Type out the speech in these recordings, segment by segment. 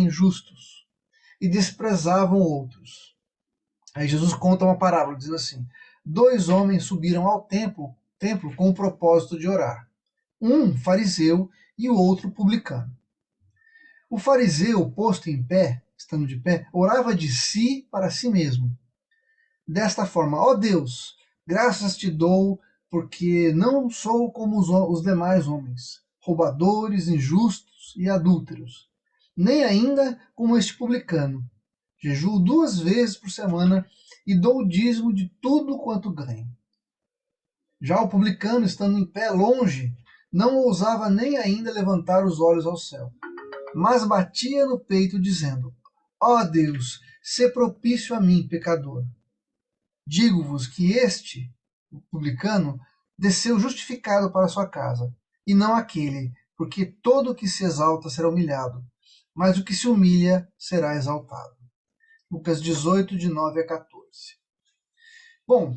justos e desprezavam outros. Aí Jesus conta uma parábola, diz assim: dois homens subiram ao templo com o propósito de orar. Um fariseu e o outro publicano. O fariseu, posto em pé, estando de pé, orava de si para si mesmo. Desta forma: ó Deus, graças te dou, porque não sou como os demais homens, roubadores, injustos e adúlteros, nem ainda como este publicano. Jejuo 2 vezes por semana e dou o dízimo de tudo quanto ganho. Já o publicano, estando em pé longe, não ousava nem ainda levantar os olhos ao céu, mas batia no peito, dizendo: ó Deus, sê propício a mim, pecador. Digo-vos que este, o publicano, desceu justificado para sua casa, e não aquele, porque todo o que se exalta será humilhado, mas o que se humilha será exaltado. Lucas 18, de 9 a 14. Bom,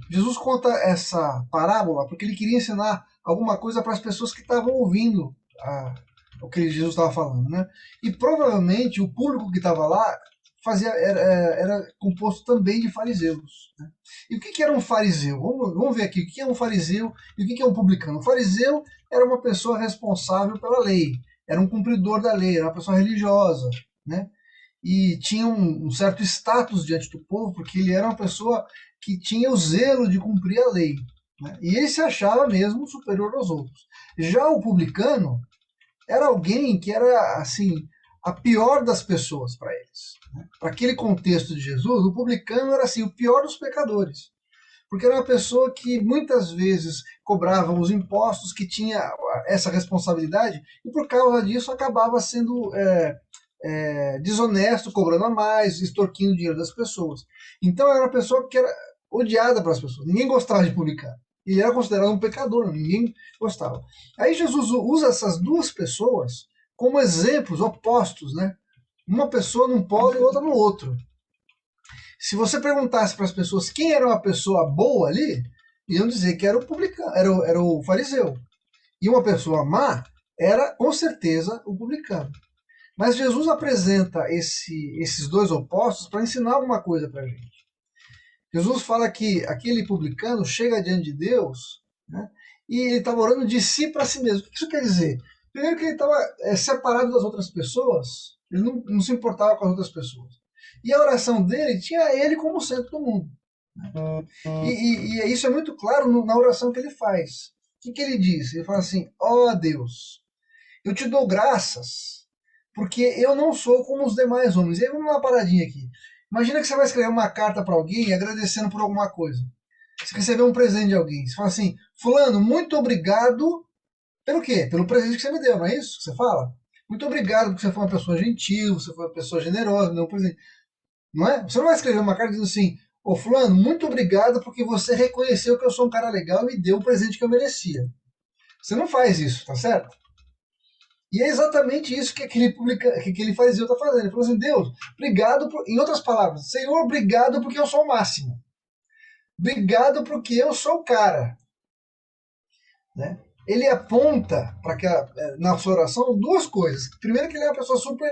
Jesus conta essa parábola porque ele queria ensinar alguma coisa para as pessoas que estavam ouvindo o que Jesus estava falando, né? E provavelmente o público que estava lá era composto também de fariseus. Né? E o que era um fariseu? Vamos ver aqui o que é um fariseu e o que é um publicano. O fariseu era uma pessoa responsável pela lei, era um cumpridor da lei, era uma pessoa religiosa, né? E tinha um certo status diante do povo, porque ele era uma pessoa que tinha o zelo de cumprir a lei. Né? E ele se achava mesmo superior aos outros. Já o publicano era alguém que era, assim, a pior das pessoas para eles. Né? Para aquele contexto de Jesus, o publicano era, assim, o pior dos pecadores. Porque era uma pessoa que muitas vezes cobrava os impostos, que tinha essa responsabilidade, e por causa disso acabava sendo desonesto, cobrando a mais, extorquindo o dinheiro das pessoas. Então era uma pessoa que era odiada pelas pessoas. Ninguém gostava de publicar. Ele era considerado um pecador, ninguém gostava. Aí Jesus usa essas duas pessoas como exemplos opostos, né? Uma pessoa num polo e outra no outro. Se você perguntasse para as pessoas quem era uma pessoa boa ali, iam dizer que era o publicano, era o fariseu. E uma pessoa má era, com certeza, o publicano. Mas Jesus apresenta esses dois opostos para ensinar alguma coisa para a gente. Jesus fala que aquele publicano chega diante de Deus, né, e ele estava orando de si para si mesmo. O que isso quer dizer? Primeiro que ele estava separado das outras pessoas, ele não se importava com as outras pessoas. E a oração dele tinha ele como centro do mundo. Né? E isso é muito claro na oração que ele faz. O que ele diz? Ele fala assim: ó Deus, eu te dou graças, porque eu não sou como os demais homens. E aí vamos uma paradinha aqui. Imagina que você vai escrever uma carta para alguém agradecendo por alguma coisa. Você recebeu um presente de alguém. Você fala assim: fulano, muito obrigado pelo quê? Pelo presente que você me deu, não é isso que você fala? Muito obrigado porque você foi uma pessoa gentil, você foi uma pessoa generosa, me deu um presente. Não é? Você não vai escrever uma carta dizendo assim: ô fulano, muito obrigado porque você reconheceu que eu sou um cara legal e me deu o presente que eu merecia. Você não faz isso, tá certo? E é exatamente isso que aquele fariseu está fazendo. Ele falou assim: Deus, obrigado, em outras palavras, Senhor, obrigado porque eu sou o máximo. Obrigado porque eu sou o cara. Né? Ele aponta para que na sua oração duas coisas. Primeiro, que ele é uma pessoa super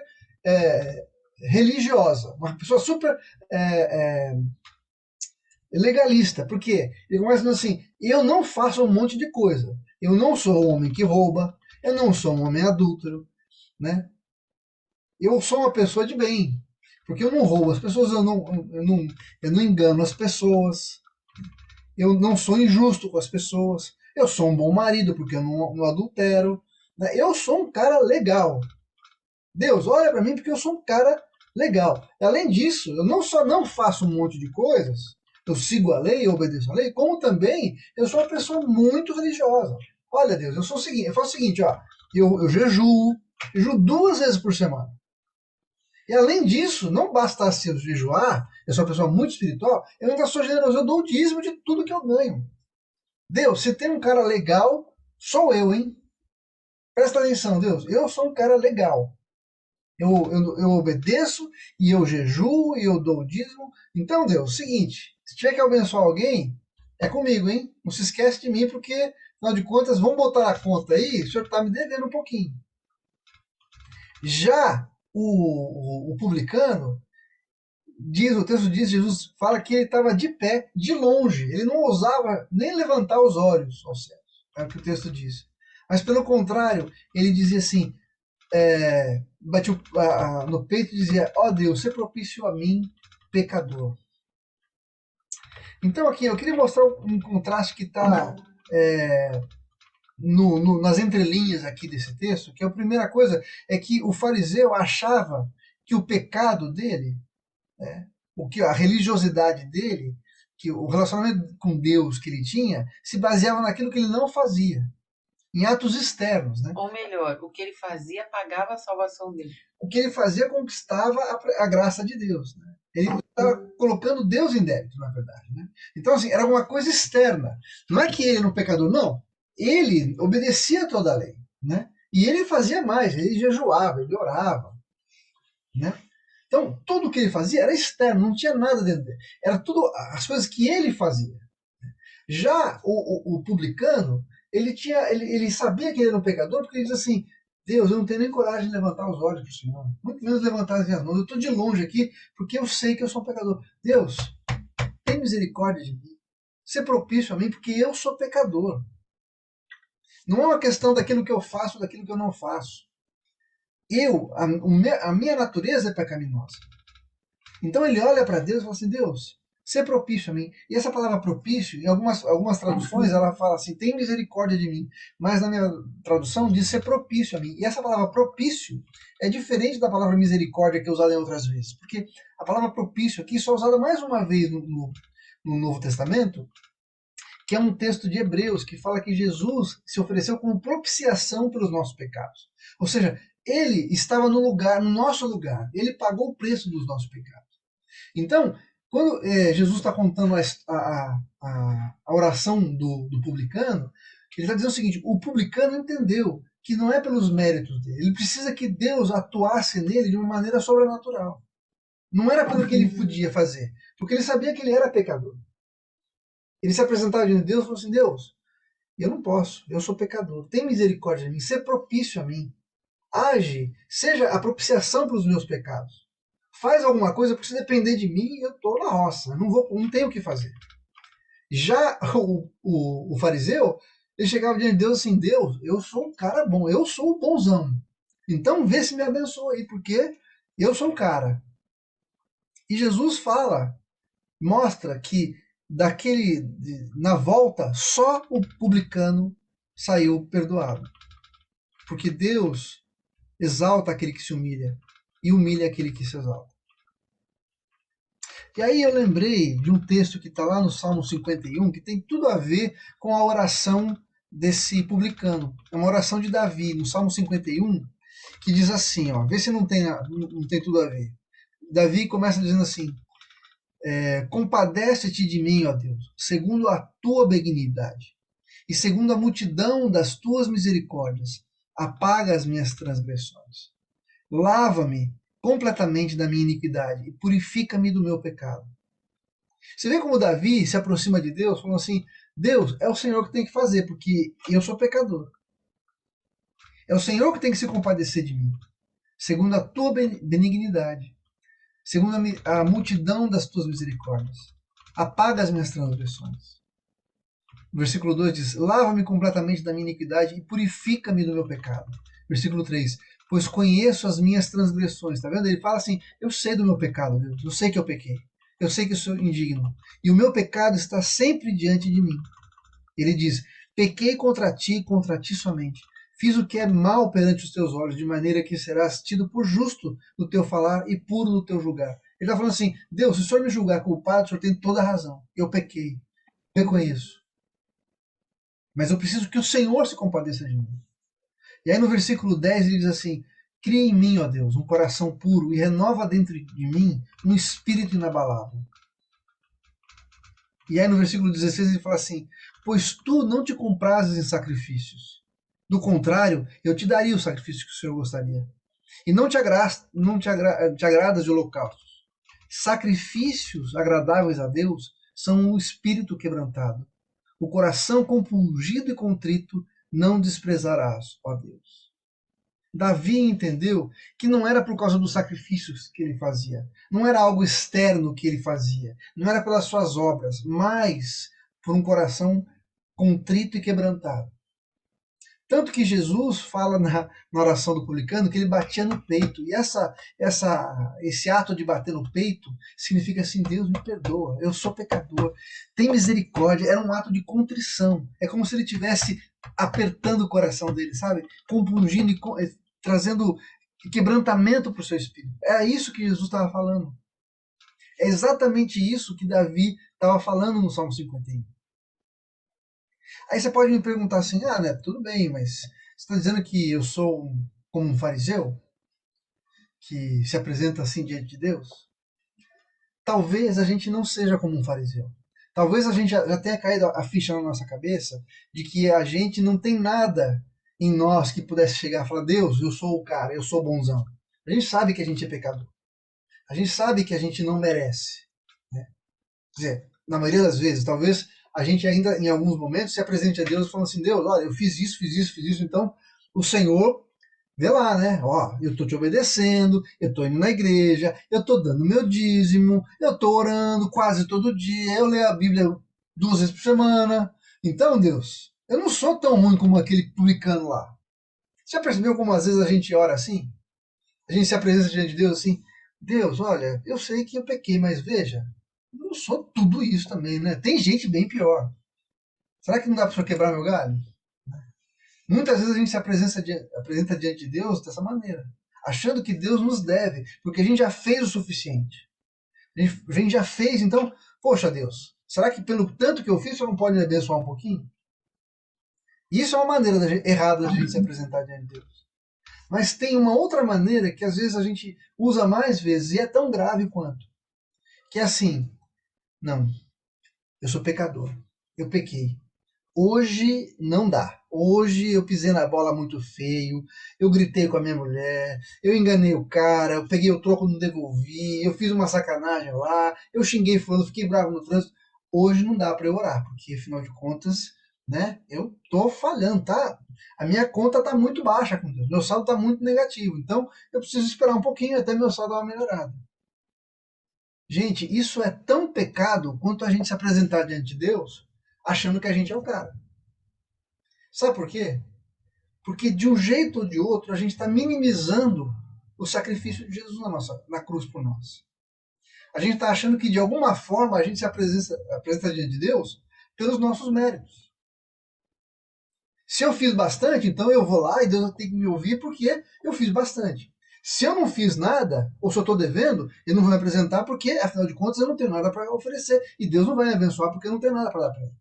religiosa, uma pessoa super legalista. Por quê? Ele começa dizendo assim: eu não faço um monte de coisa. Eu não sou um homem que rouba, eu não sou um homem adúltero, né? Eu sou uma pessoa de bem, porque eu não roubo as pessoas, eu não engano as pessoas, eu não sou injusto com as pessoas, eu sou um bom marido, porque eu não adultero, né? Eu sou um cara legal. Deus, olha para mim porque eu sou um cara legal. Além disso, eu não só não faço um monte de coisas, eu sigo a lei, eu obedeço a lei, como também eu sou uma pessoa muito religiosa. Olha, Deus, eu faço o seguinte, ó, eu jejuo 2 vezes por semana. E além disso, não bastasse eu jejuar, eu sou uma pessoa muito espiritual, eu ainda sou generoso, eu dou o dízimo de tudo que eu ganho. Deus, se tem um cara legal, sou eu, hein? Presta atenção, Deus, eu sou um cara legal. Eu obedeço, e eu jejuo, e eu dou o dízimo. Então, Deus, seguinte, se tiver que abençoar alguém, é comigo, hein? Não se esquece de mim, porque, afinal de contas, vamos botar na conta aí, o senhor está me devendo um pouquinho. Já o publicano, o texto diz, Jesus fala que ele estava de pé, de longe, ele não ousava nem levantar os olhos aos céus, é o que o texto diz. Mas pelo contrário, ele dizia assim, batia no peito e dizia, ó Deus, ser propício a mim, pecador. Então aqui eu queria mostrar um contraste que está nas entrelinhas aqui desse texto, que a primeira coisa é que o fariseu achava que o pecado dele, o que a religiosidade dele, que o relacionamento com Deus que ele tinha, se baseava naquilo que ele não fazia, em atos externos, né? Ou melhor, o que ele fazia pagava a salvação dele. O que ele fazia conquistava a graça de Deus, né? Ele estava colocando Deus em débito, na verdade, né? Então, assim, era uma coisa externa. Não é que ele era um pecador, não. Ele obedecia toda a lei, né? E ele fazia mais, ele jejuava, ele orava, né? Então, tudo o que ele fazia era externo, não tinha nada dentro dele. Era tudo as coisas que ele fazia. Já o publicano, ele sabia que ele era um pecador, porque ele diz assim, Deus, eu não tenho nem coragem de levantar os olhos para o Senhor, muito menos levantar as minhas mãos. Eu estou de longe aqui, porque eu sei que eu sou um pecador. Deus, tem misericórdia de mim. Ser propício a mim, porque eu sou pecador. Não é uma questão daquilo que eu faço, daquilo que eu não faço. A minha natureza é pecaminosa. Então ele olha para Deus e fala assim, Deus, ser propício a mim. E essa palavra propício, em algumas traduções, ela fala assim, tem misericórdia de mim. Mas na minha tradução diz ser propício a mim. E essa palavra propício é diferente da palavra misericórdia que é usada em outras vezes. Porque a palavra propício aqui só é usada mais uma vez no Novo Testamento, que é um texto de Hebreus, que fala que Jesus se ofereceu como propiciação pelos nossos pecados. Ou seja, ele estava no nosso lugar. Ele pagou o preço dos nossos pecados. Então, quando Jesus está contando a oração do publicano, ele está dizendo o seguinte: o publicano entendeu que não é pelos méritos dele, ele precisa que Deus atuasse nele de uma maneira sobrenatural. Não era pelo que ele podia fazer, porque ele sabia que ele era pecador. Ele se apresentava diante de Deus e falou assim: Deus, eu não posso, eu sou pecador, tem misericórdia de mim, ser propício a mim, age, seja a propiciação para os meus pecados. Faz alguma coisa, porque se depender de mim, eu estou na roça, não tenho o que fazer. Já o fariseu, ele chegava diante de Deus assim, Deus, eu sou um cara bom, eu sou o bonzão. Então vê se me abençoa aí, porque eu sou o cara. E Jesus fala, mostra que na volta, só o publicano saiu perdoado. Porque Deus exalta aquele que se humilha e humilha aquele que se exalta. E aí eu lembrei de um texto que está lá no Salmo 51, que tem tudo a ver com a oração desse publicano. É uma oração de Davi, no Salmo 51, que diz assim, ó, vê se não tem tudo a ver. Davi começa dizendo assim, compadece-te de mim, ó Deus, segundo a tua benignidade, e segundo a multidão das tuas misericórdias, apaga as minhas transgressões. Lava-me completamente da minha iniquidade e purifica-me do meu pecado. Você vê como Davi se aproxima de Deus, falando assim: Deus, é o Senhor que tem que fazer, porque eu sou pecador. É o Senhor que tem que se compadecer de mim, segundo a tua benignidade, segundo a multidão das tuas misericórdias. Apaga as minhas transgressões. O versículo 2 diz: lava-me completamente da minha iniquidade e purifica-me do meu pecado. Versículo 3: pois conheço as minhas transgressões. Tá vendo? Ele fala assim: eu sei do meu pecado, Deus. Eu sei que eu pequei. Eu sei que eu sou indigno. E o meu pecado está sempre diante de mim. Ele diz: pequei contra ti e contra ti somente. Fiz o que é mal perante os teus olhos, de maneira que serás tido por justo no teu falar e puro no teu julgar. Ele está falando assim: Deus, se o Senhor me julgar culpado, o Senhor tem toda a razão. Eu pequei. Reconheço. Mas eu preciso que o Senhor se compadeça de mim. E aí no versículo 10 ele diz assim: cria em mim, ó Deus, um coração puro e renova dentro de mim um espírito inabalável. E aí no versículo 16 ele fala assim: pois tu não te comprases em sacrifícios. Do contrário, eu te daria o sacrifício que o Senhor gostaria. E não te agradas de holocaustos. Sacrifícios agradáveis a Deus são o espírito quebrantado. O coração compungido e contrito não desprezarás, ó Deus. Davi entendeu que não era por causa dos sacrifícios que ele fazia, não era algo externo que ele fazia, não era pelas suas obras, mas por um coração contrito e quebrantado. Tanto que Jesus fala na oração do publicano que ele batia no peito. E esse ato de bater no peito significa assim: Deus me perdoa, eu sou pecador, tem misericórdia. Era um ato de contrição. É como se ele estivesse apertando o coração dele, sabe? Compungindo e trazendo quebrantamento para o seu espírito. É isso que Jesus estava falando. É exatamente isso que Davi estava falando no Salmo 51. Aí você pode me perguntar assim, né, tudo bem, mas você está dizendo que eu sou como um fariseu, que se apresenta assim diante de Deus? Talvez a gente não seja como um fariseu. Talvez a gente já tenha caído a ficha na nossa cabeça de que a gente não tem nada em nós que pudesse chegar e falar, Deus, eu sou o cara, eu sou bonzão. A gente sabe que a gente é pecador. A gente sabe que a gente não merece. Né? Quer dizer, na maioria das vezes, talvez a gente ainda, em alguns momentos, se apresente a Deus e fala assim, Deus, olha, eu fiz isso, então o Senhor vê lá, né? Ó, eu tô te obedecendo, eu tô indo na igreja, eu tô dando meu dízimo, eu tô orando quase todo dia, eu leio a Bíblia 2 vezes por semana. Então, Deus, eu não sou tão ruim como aquele publicano lá. Você já percebeu como às vezes a gente ora assim? A gente se apresenta diante de Deus assim, Deus, olha, eu sei que eu pequei, mas veja, eu não sou tudo isso também, né? Tem gente bem pior. Será que não dá para o senhor quebrar meu galho? Muitas vezes a gente se apresenta diante de Deus dessa maneira, achando que Deus nos deve, porque a gente já fez o suficiente. A gente já fez, então, poxa Deus, será que pelo tanto que eu fiz, o senhor não pode me abençoar um pouquinho? Isso é uma maneira errada da gente se apresentar diante de Deus. Mas tem uma outra maneira que às vezes a gente usa mais vezes e é tão grave quanto. Que é assim, não, eu sou pecador, eu pequei. Hoje não dá. Hoje eu pisei na bola muito feio, eu gritei com a minha mulher, eu enganei o cara, eu peguei o troco e não devolvi, eu fiz uma sacanagem lá, eu xinguei fulano, fiquei bravo no trânsito. Hoje não dá para eu orar, porque afinal de contas, né, eu tô falhando, tá? A minha conta tá muito baixa com Deus, meu saldo tá muito negativo, então eu preciso esperar um pouquinho até meu saldo dar uma melhorada. Gente, isso é tão pecado quanto a gente se apresentar diante de Deus achando que a gente é o cara. Sabe por quê? Porque de um jeito ou de outro a gente está minimizando o sacrifício de Jesus na cruz por nós. A gente está achando que de alguma forma a gente se apresenta diante de Deus pelos nossos méritos. Se eu fiz bastante, então eu vou lá e Deus tem que me ouvir porque eu fiz bastante. Se eu não fiz nada, ou se eu estou devendo, ele não vai me apresentar porque, afinal de contas, eu não tenho nada para oferecer. E Deus não vai me abençoar porque eu não tenho nada para dar para ele.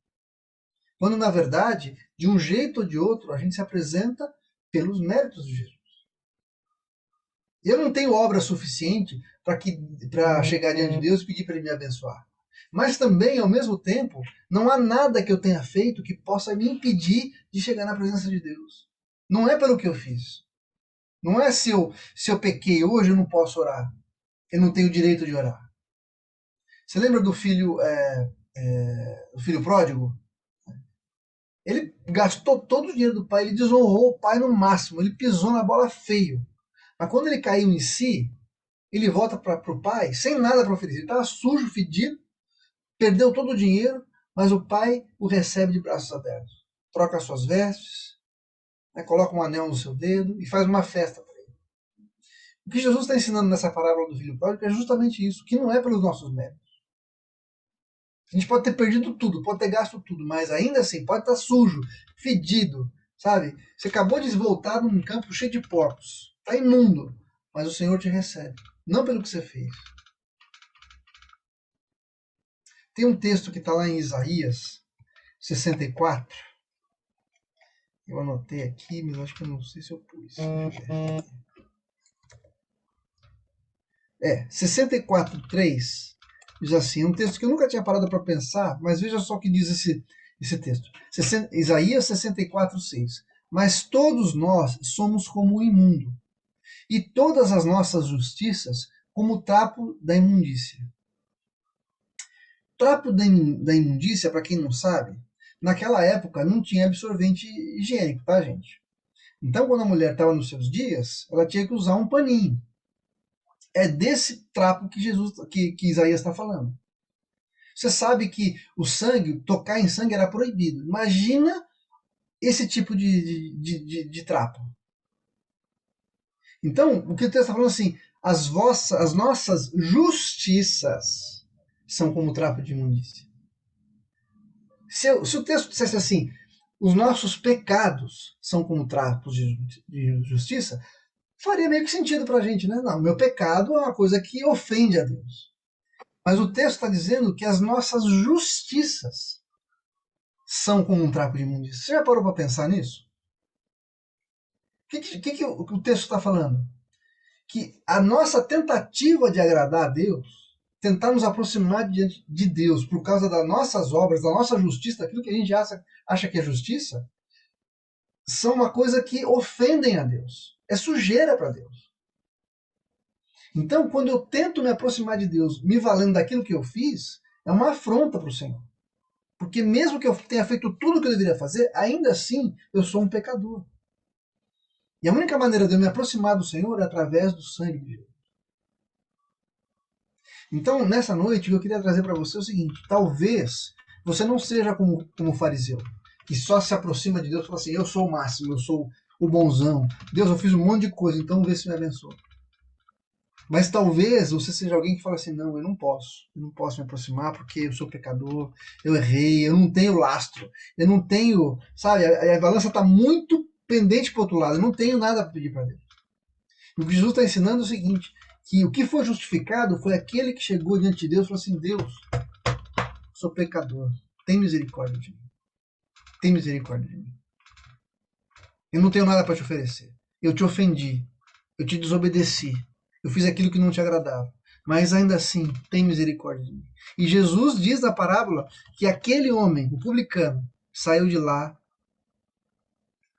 Quando, na verdade, de um jeito ou de outro, a gente se apresenta pelos méritos de Jesus. Eu não tenho obra suficiente para chegar diante de Deus e pedir para Ele me abençoar. Mas também, ao mesmo tempo, não há nada que eu tenha feito que possa me impedir de chegar na presença de Deus. Não é pelo que eu fiz. Não é se eu pequei hoje eu não posso orar. Eu não tenho direito de orar. Você lembra do filho pródigo? Ele gastou todo o dinheiro do pai, ele desonrou o pai no máximo, ele pisou na bola feio. Mas quando ele caiu em si, ele volta para o pai sem nada para oferecer. Ele estava sujo, fedido, perdeu todo o dinheiro, mas o pai o recebe de braços abertos. Troca suas vestes, né, coloca um anel no seu dedo e faz uma festa para ele. O que Jesus está ensinando nessa parábola do filho pródigo é justamente isso, que não é pelos nossos méritos. A gente pode ter perdido tudo, pode ter gasto tudo, mas ainda assim pode estar sujo, fedido, sabe? Você acabou de voltar num campo cheio de porcos, está imundo, mas o Senhor te recebe, não pelo que você fez. Tem um texto que está lá em Isaías 64. Eu anotei aqui, mas acho que eu não sei se eu pus. 64:3 diz assim, um texto que eu nunca tinha parado para pensar, mas veja só o que diz esse texto. Isaías 64:6. Mas todos nós somos como o imundo, e todas as nossas justiças como o trapo da imundícia. Trapo da imundícia, para quem não sabe, naquela época não tinha absorvente higiênico, tá, gente? Então, quando a mulher estava nos seus dias, ela tinha que usar um paninho. É desse trapo que Isaías está falando. Você sabe que o sangue, tocar em sangue era proibido. Imagina esse tipo de trapo. Então, o que o texto está falando assim, as nossas justiças são como trapo de imundícia. Se o texto dissesse assim, os nossos pecados são como trapos de justiça, faria meio que sentido para a gente, né? Não, meu pecado é uma coisa que ofende a Deus. Mas o texto está dizendo que as nossas justiças são como um trapo de imundícia. Você já parou para pensar nisso? O que o texto está falando? Que a nossa tentativa de agradar a Deus, tentar nos aproximar diante de Deus por causa das nossas obras, da nossa justiça, daquilo que a gente acha que é justiça, são uma coisa que ofendem a Deus. É sujeira para Deus. Então, quando eu tento me aproximar de Deus, me valendo daquilo que eu fiz, é uma afronta para o Senhor. Porque mesmo que eu tenha feito tudo o que eu deveria fazer, ainda assim eu sou um pecador. E a única maneira de eu me aproximar do Senhor é através do sangue de Jesus. Então, nessa noite, eu queria trazer para você o seguinte: talvez você não seja como o fariseu, que só se aproxima de Deus e fala assim: eu sou o máximo, eu sou o bonzão. Deus, eu fiz um monte de coisa, então vê se me abençoa. Mas talvez você seja alguém que fala assim: não, eu não posso me aproximar porque eu sou pecador, eu errei, eu não tenho lastro, eu não tenho, sabe, a balança está muito pendente para o outro lado, eu não tenho nada para pedir para Deus. O que Jesus está ensinando é o seguinte: que o que foi justificado foi aquele que chegou diante de Deus e falou assim: Deus, sou pecador, tem misericórdia de mim, tem misericórdia de mim. Eu não tenho nada para te oferecer, eu te ofendi, eu te desobedeci, eu fiz aquilo que não te agradava, mas ainda assim, tem misericórdia de mim. E Jesus diz na parábola que aquele homem, o publicano, saiu de lá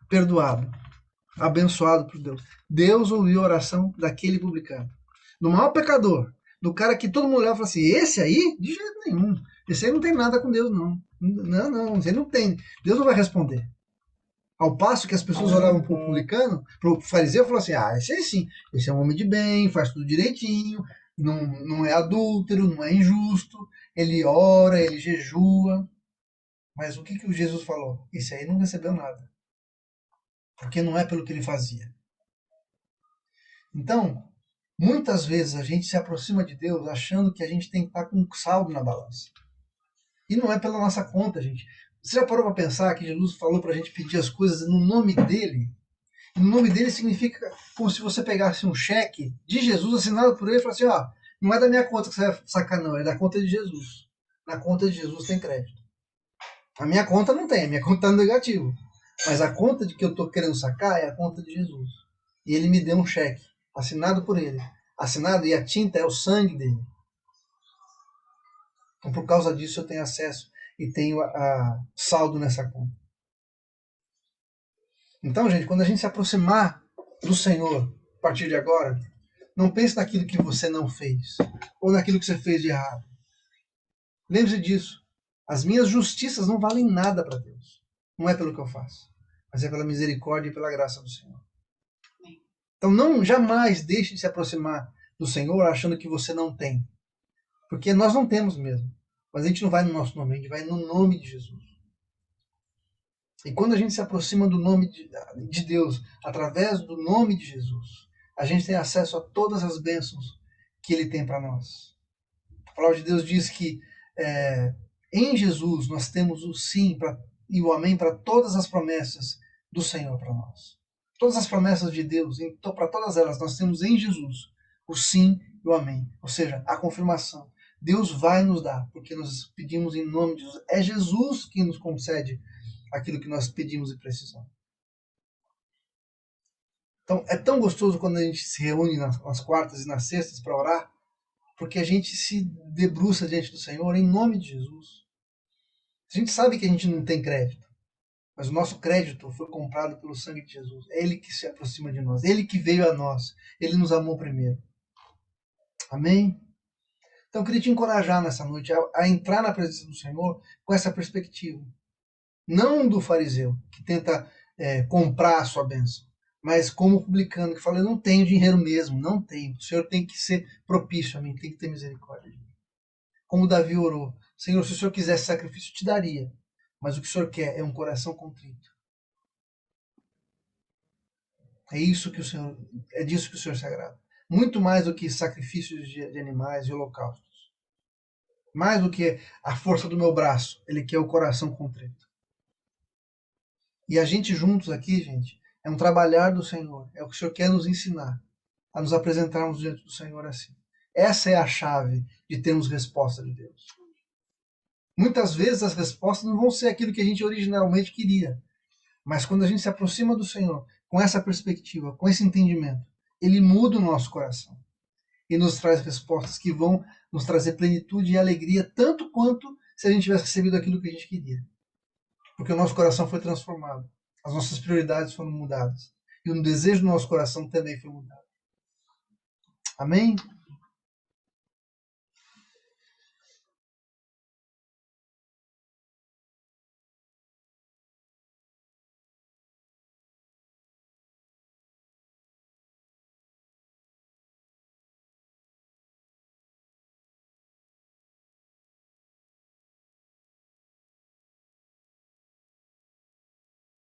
perdoado, abençoado por Deus. Deus ouviu a oração daquele publicano. Do maior pecador, do cara que todo mundo olhava e fala assim: esse aí, de jeito nenhum. Esse aí não tem nada com Deus, não. Não, esse aí não tem. Deus não vai responder. Ao passo que as pessoas olhavam para o publicano, para o fariseu, e falavam assim: ah, esse aí sim, esse é um homem de bem, faz tudo direitinho, não é adúltero, não é injusto, ele ora, ele jejua. Mas o que o Jesus falou? Esse aí não recebeu nada. Porque não é pelo que ele fazia. Então, muitas vezes a gente se aproxima de Deus achando que a gente tem que estar com um saldo na balança. E não é pela nossa conta, gente. Você já parou para pensar que Jesus falou para a gente pedir as coisas no nome dele? E no nome dele significa como se você pegasse um cheque de Jesus assinado por ele e falasse: ó, não é da minha conta que você vai sacar, não, é da conta de Jesus. Na conta de Jesus tem crédito. A minha conta não tem, a minha conta está no negativo. Mas a conta de que eu estou querendo sacar é a conta de Jesus. E ele me deu um cheque, assinado por ele. Assinado, e a tinta é o sangue dele. Então, por causa disso, eu tenho acesso e tenho a saldo nessa conta. Então, gente, quando a gente se aproximar do Senhor, a partir de agora, não pense naquilo que você não fez, ou naquilo que você fez de errado. Lembre-se disso. As minhas justiças não valem nada para Deus. Não é pelo que eu faço, mas é pela misericórdia e pela graça do Senhor. Então, não jamais deixe de se aproximar do Senhor achando que você não tem. Porque nós não temos mesmo. Mas a gente não vai no nosso nome, a gente vai no nome de Jesus. E quando a gente se aproxima do nome de Deus, através do nome de Jesus, a gente tem acesso a todas as bênçãos que Ele tem para nós. A palavra de Deus diz que em Jesus nós temos o sim e o amém para todas as promessas do Senhor para nós. Todas as promessas de Deus, para todas elas, nós temos em Jesus o sim e o amém. Ou seja, a confirmação. Deus vai nos dar, porque nós pedimos em nome de Jesus. É Jesus que nos concede aquilo que nós pedimos e precisamos. Então, é tão gostoso quando a gente se reúne nas quartas e nas sextas para orar, porque a gente se debruça diante do Senhor em nome de Jesus. A gente sabe que a gente não tem crédito, mas o nosso crédito foi comprado pelo sangue de Jesus. É Ele que se aproxima de nós, Ele que veio a nós, Ele nos amou primeiro. Amém? Então, eu queria te encorajar nessa noite a entrar na presença do Senhor com essa perspectiva. Não do fariseu, que tenta comprar a sua bênção, mas como publicano, que fala, eu não tenho dinheiro mesmo, não tenho. O Senhor tem que ser propício a mim, tem que ter misericórdia de mim. Como Davi orou, Senhor, se o Senhor quisesse sacrifício, te daria. Mas o que o Senhor quer é um coração contrito. É isso que o Senhor, é disso que o Senhor se agrada. Muito mais do que sacrifícios de animais e holocaustos. Mais do que a força do meu braço, Ele quer o coração contrito. E a gente juntos aqui, gente, é um trabalhar do Senhor. É o que o Senhor quer nos ensinar, a nos apresentarmos diante do Senhor assim. Essa é a chave de termos resposta de Deus. Muitas vezes as respostas não vão ser aquilo que a gente originalmente queria. Mas quando a gente se aproxima do Senhor com essa perspectiva, com esse entendimento, Ele muda o nosso coração e nos traz respostas que vão nos trazer plenitude e alegria, tanto quanto se a gente tivesse recebido aquilo que a gente queria. Porque o nosso coração foi transformado, as nossas prioridades foram mudadas e o desejo do nosso coração também foi mudado. Amém?